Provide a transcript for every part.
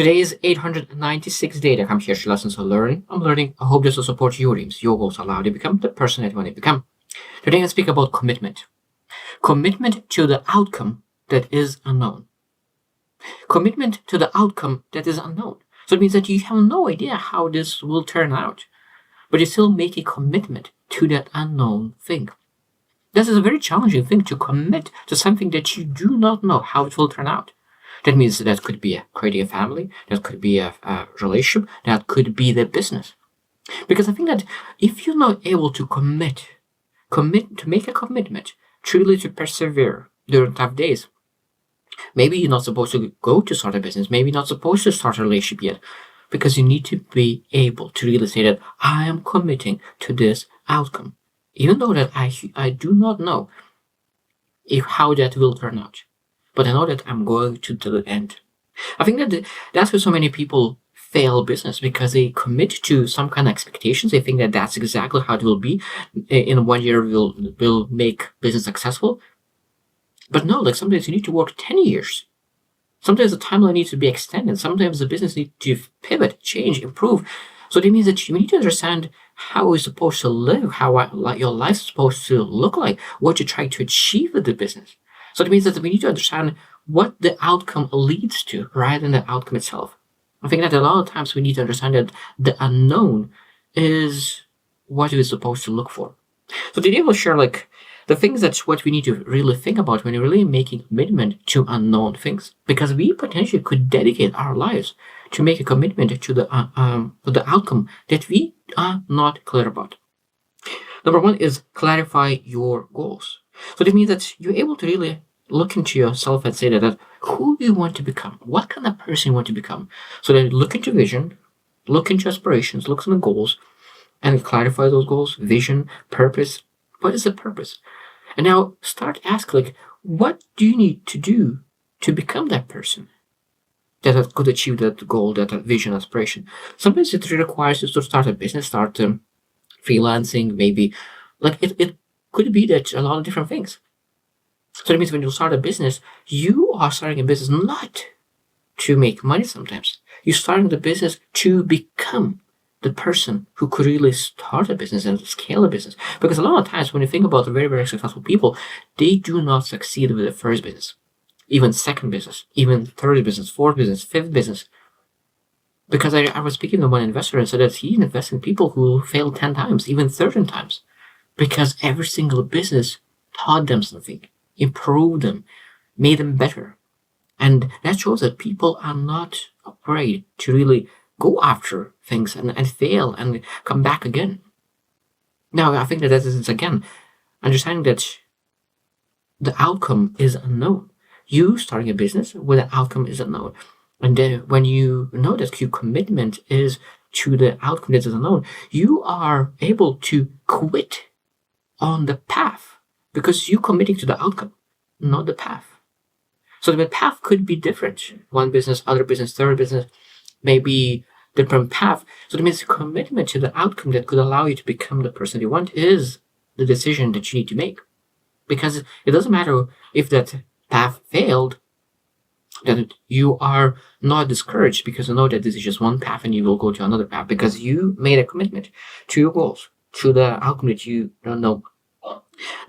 Today is 896 day that I'm here to lessons on learning. I'm learning. I hope this will support your dreams, your goals, allow you to become the person that you want to become. Today I speak about commitment. Commitment to the outcome that is unknown. Commitment to the outcome that is unknown. So it means that you have no idea how this will turn out, but you still make a commitment to that unknown thing. This is a very challenging thing, to commit to something that you do not know how it will turn out. That means that could be creating a family, that could be a relationship, that could be the business. Because I think that if you're not able to commit to make a commitment, truly to persevere during tough days, maybe you're not supposed to go to start a business, maybe you're not supposed to start a relationship yet, because you need to be able to really say that I am committing to this outcome, even though that I do not know how that will turn out. But I know that I'm going to the end. I think that that's why so many people fail business, because they commit to some kind of expectations. They think that that's exactly how it will be. In 1 year, will make business successful. But no, like sometimes you need to work 10 years. Sometimes the timeline needs to be extended. Sometimes the business needs to pivot, change, improve. So that means that you need to understand how it's supposed to live, how your life is supposed to look like, what you're trying to achieve with the business. So it means that we need to understand what the outcome leads to rather than the outcome itself. I think that a lot of times we need to understand that the unknown is what we're supposed to look for. So today we'll share the things that's what we need to really think about when you're really making commitment to unknown things, because we potentially could dedicate our lives to make a commitment to the outcome that we are not clear about. Number one is clarify your goals. So that means that you're able to really look into yourself and say that who do you want to become? What kind of person you want to become? So then look into vision, look into aspirations, look into goals, and clarify those goals, vision, purpose. What is the purpose? And now start asking, what do you need to do to become that person that could achieve that goal, that vision, aspiration? Sometimes it requires you to start a business, start freelancing, maybe. It could be that a lot of different things. So that means when you start a business, you are starting a business not to make money sometimes. You're starting the business to become the person who could really start a business and scale a business. Because a lot of times when you think about the very, very successful people, they do not succeed with the first business, even second business, even third business, fourth business, fifth business. Because I was speaking to one investor and said that he invests in people who failed 10 times, even 13 times. Because every single business taught them something, improved them, made them better. And that shows that people are not afraid to really go after things and fail and come back again. Now, I think that is, again, understanding that the outcome is unknown. You starting a business where the outcome is unknown. And then when you know that your commitment is to the outcome that is unknown, you are able to quit on the path, because you're committing to the outcome, not the path. So the path could be different. One business, other business, third business, maybe different path. So that means commitment to the outcome that could allow you to become the person you want is the decision that you need to make. Because it doesn't matter if that path failed, that you are not discouraged, because you know that this is just one path and you will go to another path because you made a commitment to your goals, to the outcome that you don't know.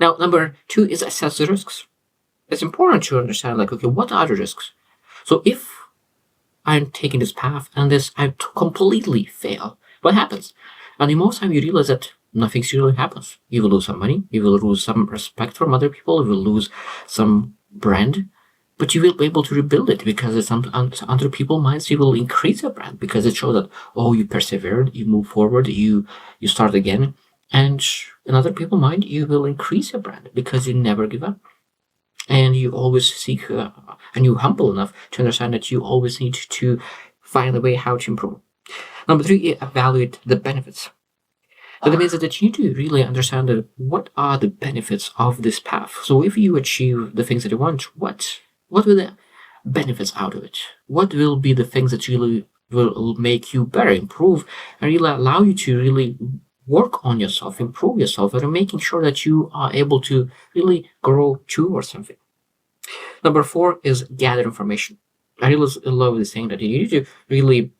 Now, number two is assess the risks. It's important to understand, what are the risks? So if I'm taking this path and I completely fail, what happens? And in most time you realize that nothing really happens. You will lose some money, you will lose some respect from other people, you will lose some brand, but you will be able to rebuild it, because it's under people's minds, you will increase your brand, because it shows that, you persevered, you move forward, you start again. And in other people's mind, you will increase your brand because you never give up. And you always seek, and you're humble enough to understand that you always need to find a way how to improve. Number three, evaluate the benefits. So that means that you need to really understand what are the benefits of this path. So if you achieve the things that you want, what will the benefits out of it? What will be the things that really will make you better, improve, and really allow you to really work on yourself, improve yourself, and making sure that you are able to really grow towards something. Number four is gather information. I really love this saying that you need to really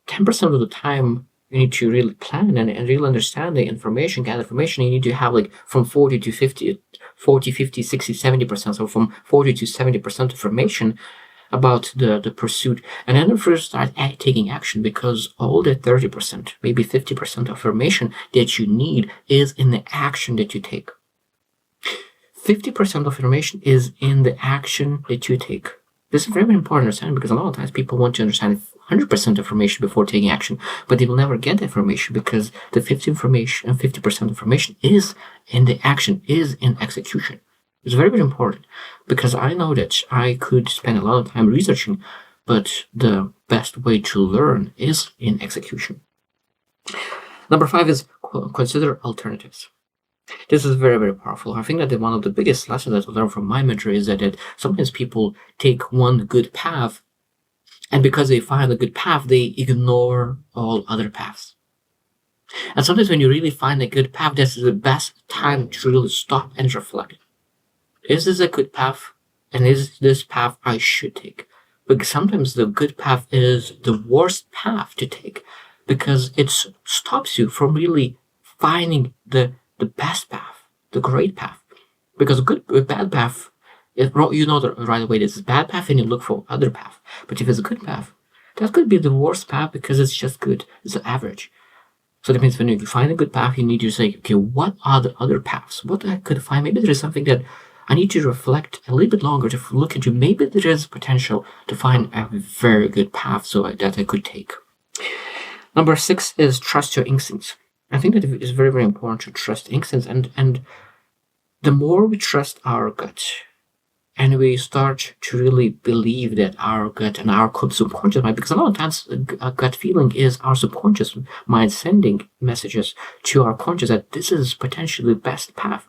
10% of the time you need to really plan and really understand the information, gather information. You need to have like from 40 to 50, 40, 50, 60, 70%. So from 40 to 70% information about the pursuit. And then first start taking action, because all the 30%, maybe 50% of information that you need is in the action that you take. 50% of information is in the action that you take. This is very important to understand, because a lot of times people want to understand 100% information before taking action, but they will never get the information, because the 50% information is in the action, is in execution. It's very, very important, because I know that I could spend a lot of time researching, but the best way to learn is in execution. Number 5 is consider alternatives. This is very, very powerful. I think that one of the biggest lessons that I learned from my mentor is that sometimes people take one good path, and because they find a good path, they ignore all other paths. And sometimes when you really find a good path, this is the best time to really stop and reflect. Is this a good path? And is this path I should take? Because sometimes the good path is the worst path to take, because it stops you from really finding the best path, the great path. Because a bad path, you know that right away this is a bad path, and you look for other path. But if it's a good path, that could be the worst path, because it's just good. It's average. So that means when you find a good path, you need to say, okay, what are the other paths? What I could find? Maybe there is something that I need to reflect a little bit longer to look into. Maybe there is potential to find a very good path that I could take. Number 6 is trust your instincts. I think that it is very, very important to trust instincts, and the more we trust our gut, and we start to really believe that our gut and our subconscious mind, because a lot of times a gut feeling is our subconscious mind sending messages to our conscious that this is potentially the best path.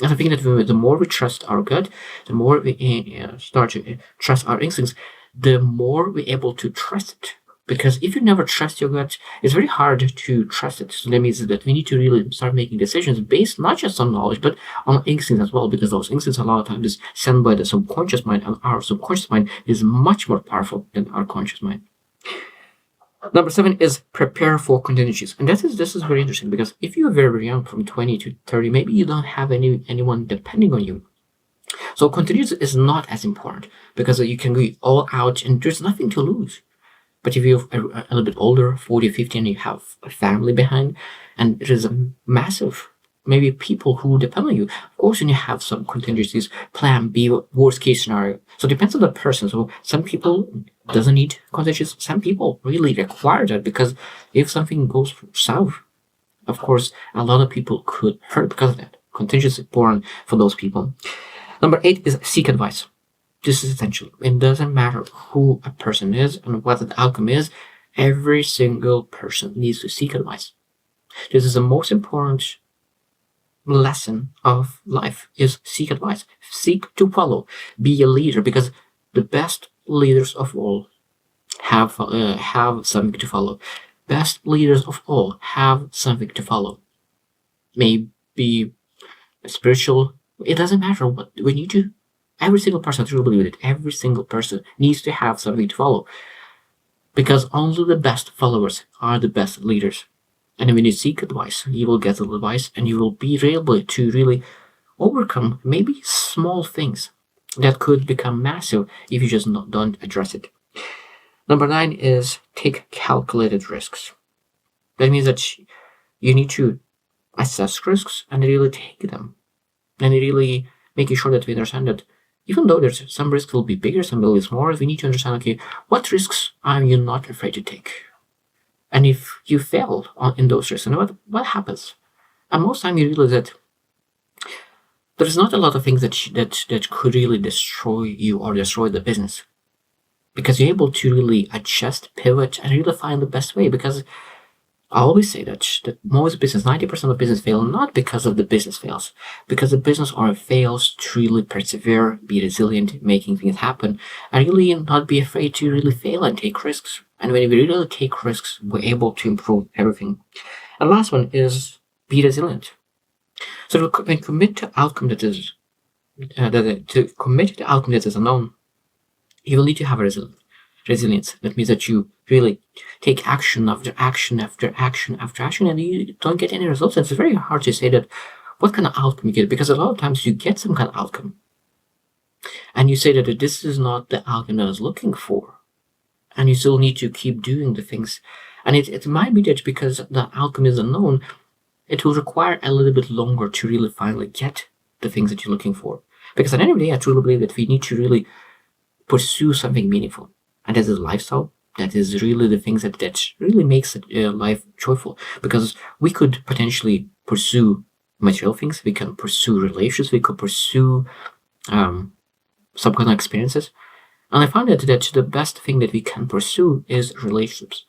And I think that the more we trust our gut, the more we start to trust our instincts, the more we're able to trust it. Because if you never trust your gut, it's very hard to trust it. So that means that we need to really start making decisions based not just on knowledge, but on instincts as well, because those instincts a lot of times is sent by the subconscious mind, and our subconscious mind is much more powerful than our conscious mind. Number 7 is prepare for contingencies. And this is very interesting, because if you're very, very young, from 20 to 30, maybe you don't have anyone depending on you. So contingency is not as important, because you can go all out and there's nothing to lose. But if you're a little bit older, 40, 50, and you have a family behind, and there is a massive, maybe people who depend on you, of course, and you have some contingencies, plan B, worst case scenario. So it depends on the person. So some people doesn't need contingencies. Some people really require that, because if something goes south, of course, a lot of people could hurt because of that. Contingency is important for those people. Number 8 is seek advice. This is essential. It doesn't matter who a person is and what the outcome is. Every single person needs to seek advice. This is the most important lesson of life, is seek advice. Seek to follow. Be a leader, because the best leaders of all have something to follow. Best leaders of all have something to follow. Maybe spiritual. It doesn't matter what we need to. Every single person, I truly believe it, every single person needs to have something to follow, because only the best followers are the best leaders. And when you seek advice, you will get the advice, and you will be able to really overcome maybe small things that could become massive if you just don't address it. Number 9 is take calculated risks. That means that you need to assess risks and really take them, and really making sure that we understand that even though there's some risks will be bigger, some will be smaller, we need to understand, okay, what risks are you not afraid to take? And if you fail in those risks, and what happens? And most time you realize that there's not a lot of things that could really destroy you or destroy the business, because you're able to really adjust, pivot, and really find the best way. Because I always say that most business, 90% of business fail not because of the business fails, because the business owner fails to really persevere, be resilient, making things happen, and really not be afraid to really fail and take risks. And when we really take risks, we're able to improve everything. And the last one is be resilient. So to commit to outcome that is unknown, you will need to have resilience. That means that you really take action after action after action after action, and you don't get any results. And it's very hard to say that what kind of outcome you get, because a lot of times you get some kind of outcome, and you say that this is not the outcome I was looking for, and you still need to keep doing the things. And it might be that because the outcome is unknown, it will require a little bit longer to really finally get the things that you're looking for. Because at the end of the day, I truly believe that we need to really pursue something meaningful. And that is lifestyle. That is really the things that really makes life joyful. Because we could potentially pursue material things. We can pursue relationships. We could pursue some kind of experiences. And I found that the best thing that we can pursue is relationships.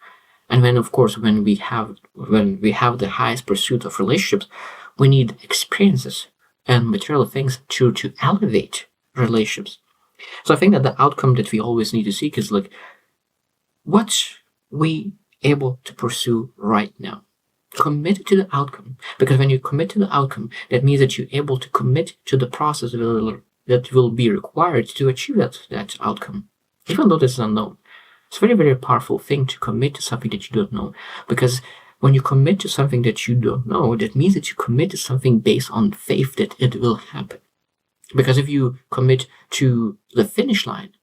And when, of course, when we have the highest pursuit of relationships, we need experiences and material things to elevate relationships. So I think that the outcome that we always need to seek is like, what we able to pursue right now. Commit to the outcome, because when you commit to the outcome, that means that you're able to commit to the process that will be required to achieve that outcome, even though this is unknown. It's a very, very powerful thing to commit to something that you don't know, because when you commit to something that you don't know, that means that you commit to something based on faith that it will happen. Because if you commit to the finish line,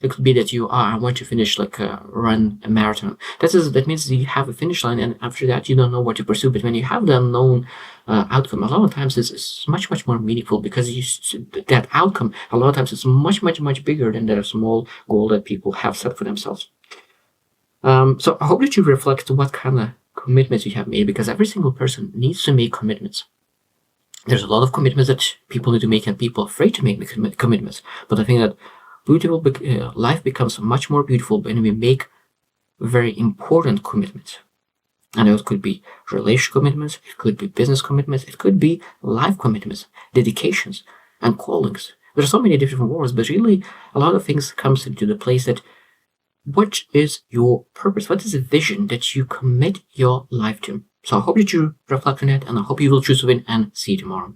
it could be that I want to finish run a marathon. That means that you have a finish line, and after that you don't know what to pursue. But when you have the unknown outcome, a lot of times it's much, much more meaningful, because that outcome a lot of times is much, much, much bigger than the small goal that people have set for themselves. So I hope that you reflect what kind of commitments you have made, because every single person needs to make commitments. There's a lot of commitments that people need to make, and people are afraid to make commitments. But I think that life becomes much more beautiful when we make very important commitments. And those could be relationship commitments, it could be business commitments, it could be life commitments, dedications, and callings. There's so many different words, but really a lot of things comes into the place that what is your purpose? What is the vision that you commit your life to? So I hope that you reflect on it, and I hope you will choose to win, and see you tomorrow.